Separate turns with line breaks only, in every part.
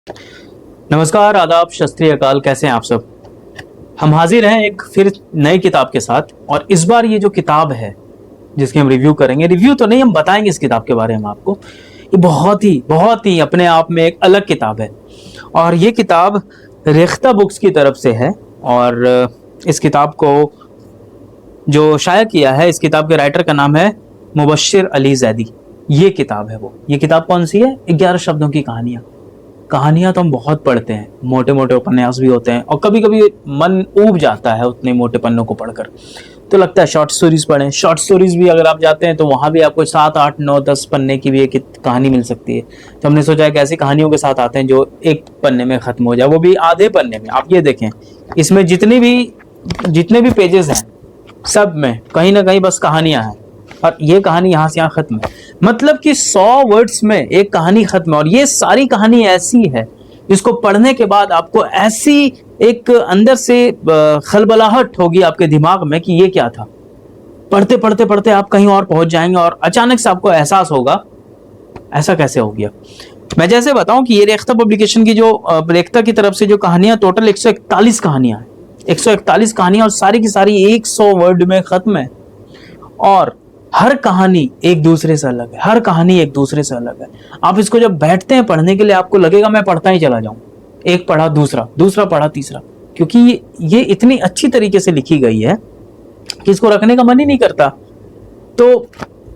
नमस्कार, आदाब, शास्त्रीय अकाल। कैसे हैं आप सब? हम हाजिर हैं एक फिर नई किताब के साथ। और इस बार ये जो किताब है जिसकी हम रिव्यू करेंगे, रिव्यू तो नहीं, हम बताएंगे इस किताब के बारे में आपको। ये बहुत ही अपने आप में एक अलग किताब है। और ये किताब रेख्ता बुक्स की तरफ से है। और इस किताब को जो शाया किया है, इस किताब के राइटर का नाम है मुबश्शिर अली ज़ैदी। ये किताब है वो। ये किताब कौन सी है? 11 शब्दों की कहानियां। कहानियां तो हम बहुत पढ़ते हैं, मोटे मोटे उपन्यास भी होते हैं, और कभी कभी मन ऊब जाता है उतने मोटे पन्नों को पढ़कर, तो लगता है शॉर्ट स्टोरीज पढ़ें। शॉर्ट स्टोरीज भी अगर आप जाते हैं तो वहां भी आपको 7, 8, 9, 10 पन्ने की भी एक कहानी मिल सकती है। तो हमने सोचा है कि ऐसी कहानियों के साथ आते हैं जो एक पन्ने में खत्म हो जाए, वो भी आधे पन्ने में। आप ये देखें, इसमें जितने भी पेजेस हैं, सब में कहीं ना कहीं बस कहानियां हैं। और ये कहानी यहाँ से यहाँ खत्म है, मतलब कि 100 वर्ड्स में एक कहानी खत्म है। और ये सारी कहानी ऐसी है जिसको पढ़ने के बाद आपको ऐसी एक अंदर से खलबलाहट होगी आपके दिमाग में कि ये क्या था। पढ़ते पढ़ते पढ़ते आप कहीं और पहुंच जाएंगे और अचानक से आपको एहसास होगा ऐसा कैसे हो गया। मैं जैसे बताऊं कि ये रेख्ता पब्लिकेशन की जो रेख्ता की तरफ से जो कहानियां, टोटल 141 कहानियां हैं। 141 कहानियां और सारी की सारी 100 वर्ड में खत्म है। और हर कहानी एक दूसरे से अलग है, हर कहानी एक दूसरे से अलग है। आप इसको जब बैठते हैं पढ़ने के लिए, आपको लगेगा मैं पढ़ता ही चला जाऊं। एक पढ़ा दूसरा, दूसरा पढ़ा तीसरा, क्योंकि ये इतनी अच्छी तरीके से लिखी गई है कि इसको रखने का मन ही नहीं करता। तो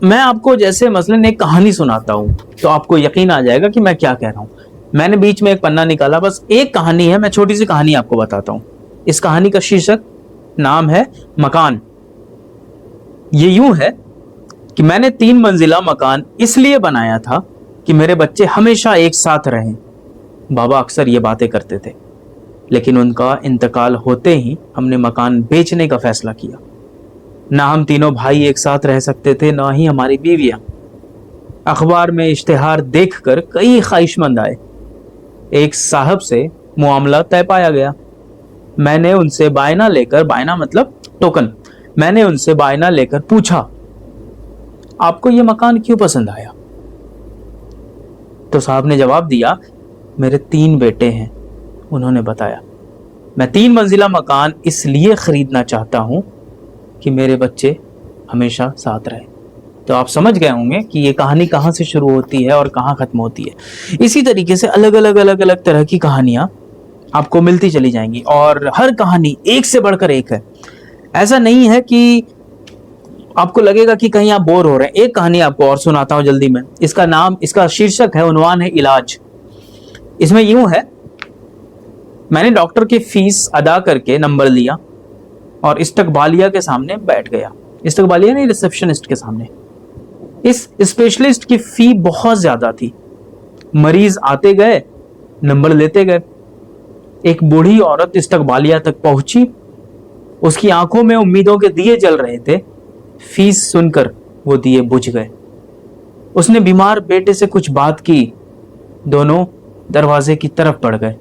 मैं आपको जैसे मसलन एक कहानी सुनाता हूं तो आपको यकीन आ जाएगा कि मैं क्या कह रहा हूं। मैंने बीच में एक पन्ना निकाला, बस एक कहानी है, मैं छोटी सी कहानी आपको बताता हूं। इस कहानी का शीर्षक नाम है मकान। ये यूं है कि मैंने 3 मंजिला मकान इसलिए बनाया था कि मेरे बच्चे हमेशा एक साथ रहें। बाबा अक्सर ये बातें करते थे, लेकिन उनका इंतकाल होते ही हमने मकान बेचने का फैसला किया। ना हम तीनों भाई एक साथ रह सकते थे, ना ही हमारी बीवियां। अखबार में इश्तिहार देखकर कई ख्वाहिशमंद आए। एक साहब से मुआमला तय पाया गया। मैंने उनसे बायना लेकर, बायना मतलब टोकन, मैंने उनसे बायना लेकर पूछा, आपको यह मकान क्यों पसंद आया? तो साहब ने जवाब दिया, मेरे 3 बेटे हैं। उन्होंने बताया, मैं 3 मंजिला मकान इसलिए खरीदना चाहता हूं कि मेरे बच्चे हमेशा साथ रहें। तो आप समझ गए होंगे कि ये कहानी कहां से शुरू होती है और कहां खत्म होती है। इसी तरीके से अलग अलग तरह की कहानियां आपको मिलती चली जाएंगी, और हर कहानी एक से बढ़कर एक है। ऐसा नहीं है कि आपको लगेगा कि कहीं आप बोर हो रहे हैं। एक कहानी आपको और सुनाता हूं जल्दी में। इसका शीर्षक है, उन्वान है इलाज। इसमें यूं है, मैंने डॉक्टर की फीस अदा करके नंबर लिया और इस्तकबालिया के सामने बैठ गया। इस्तकबालिया नहीं, रिसेप्शनिस्ट के सामने। इस स्पेशलिस्ट की फी बहुत ज्यादा थी। मरीज आते गए, नंबर लेते गए। एक बूढ़ी औरत इस्तकबालिया तक पहुंची। उसकी आंखों में उम्मीदों के दिए जल रहे थे। फीस सुनकर वो दिए बुझ गए। उसने बीमार बेटे से कुछ बात की। दोनों दरवाजे की तरफ बढ़ गए।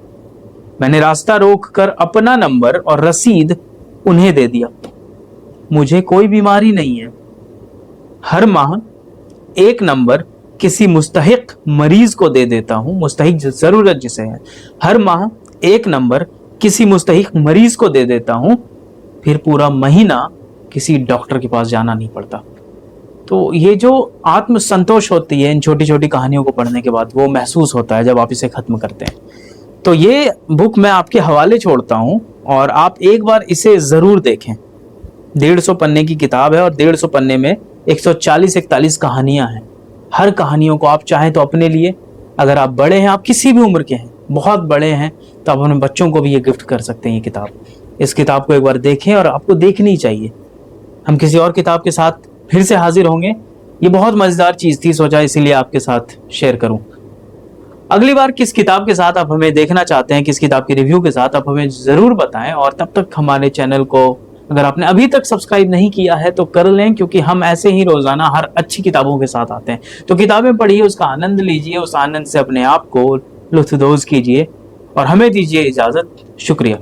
मैंने रास्ता रोककर अपना नंबर और रसीद उन्हें दे दिया। मुझे कोई बीमारी नहीं है। हर माह एक नंबर किसी मुस्तहिक मरीज को दे देता हूं, मुस्तहिक जरूरत जिसे है। हर माह एक नंबर किसी मुस्तहिक मरीज को दे देता हूं, फिर पूरा महीना किसी डॉक्टर के पास जाना नहीं पड़ता। तो ये जो आत्म संतोष होती है इन छोटी छोटी कहानियों को पढ़ने के बाद, वो महसूस होता है जब आप इसे खत्म करते हैं। तो ये बुक मैं आपके हवाले छोड़ता हूं और आप एक बार इसे जरूर देखें। 150 पन्ने की किताब है और 150 पन्ने में 140-41 कहानियां हैं। हर कहानियों को आप चाहें तो अपने लिए, अगर आप बड़े हैं, आप किसी भी उम्र के हैं, बहुत बड़े हैं, तो आप अपने बच्चों को भी ये गिफ्ट कर सकते हैं। ये किताब, इस किताब को एक बार देखें और आपको देखनी चाहिए। हम किसी और किताब के साथ फिर से हाजिर होंगे। ये बहुत मजेदार चीज थी, सोचा इसीलिए आपके साथ शेयर करूं। अगली बार किस किताब के साथ आप हमें देखना चाहते हैं, किस किताब की रिव्यू के साथ, आप हमें जरूर बताएं। और तब तक हमारे चैनल को अगर आपने अभी तक सब्सक्राइब नहीं किया है तो कर लें, क्योंकि हम ऐसे ही रोजाना हर अच्छी किताबों के साथ आते हैं। तो किताबें पढ़िए, उसका आनंद लीजिए, उस आनंद से अपने आप को लुत्फदोज कीजिए और हमें दीजिए इजाजत। शुक्रिया।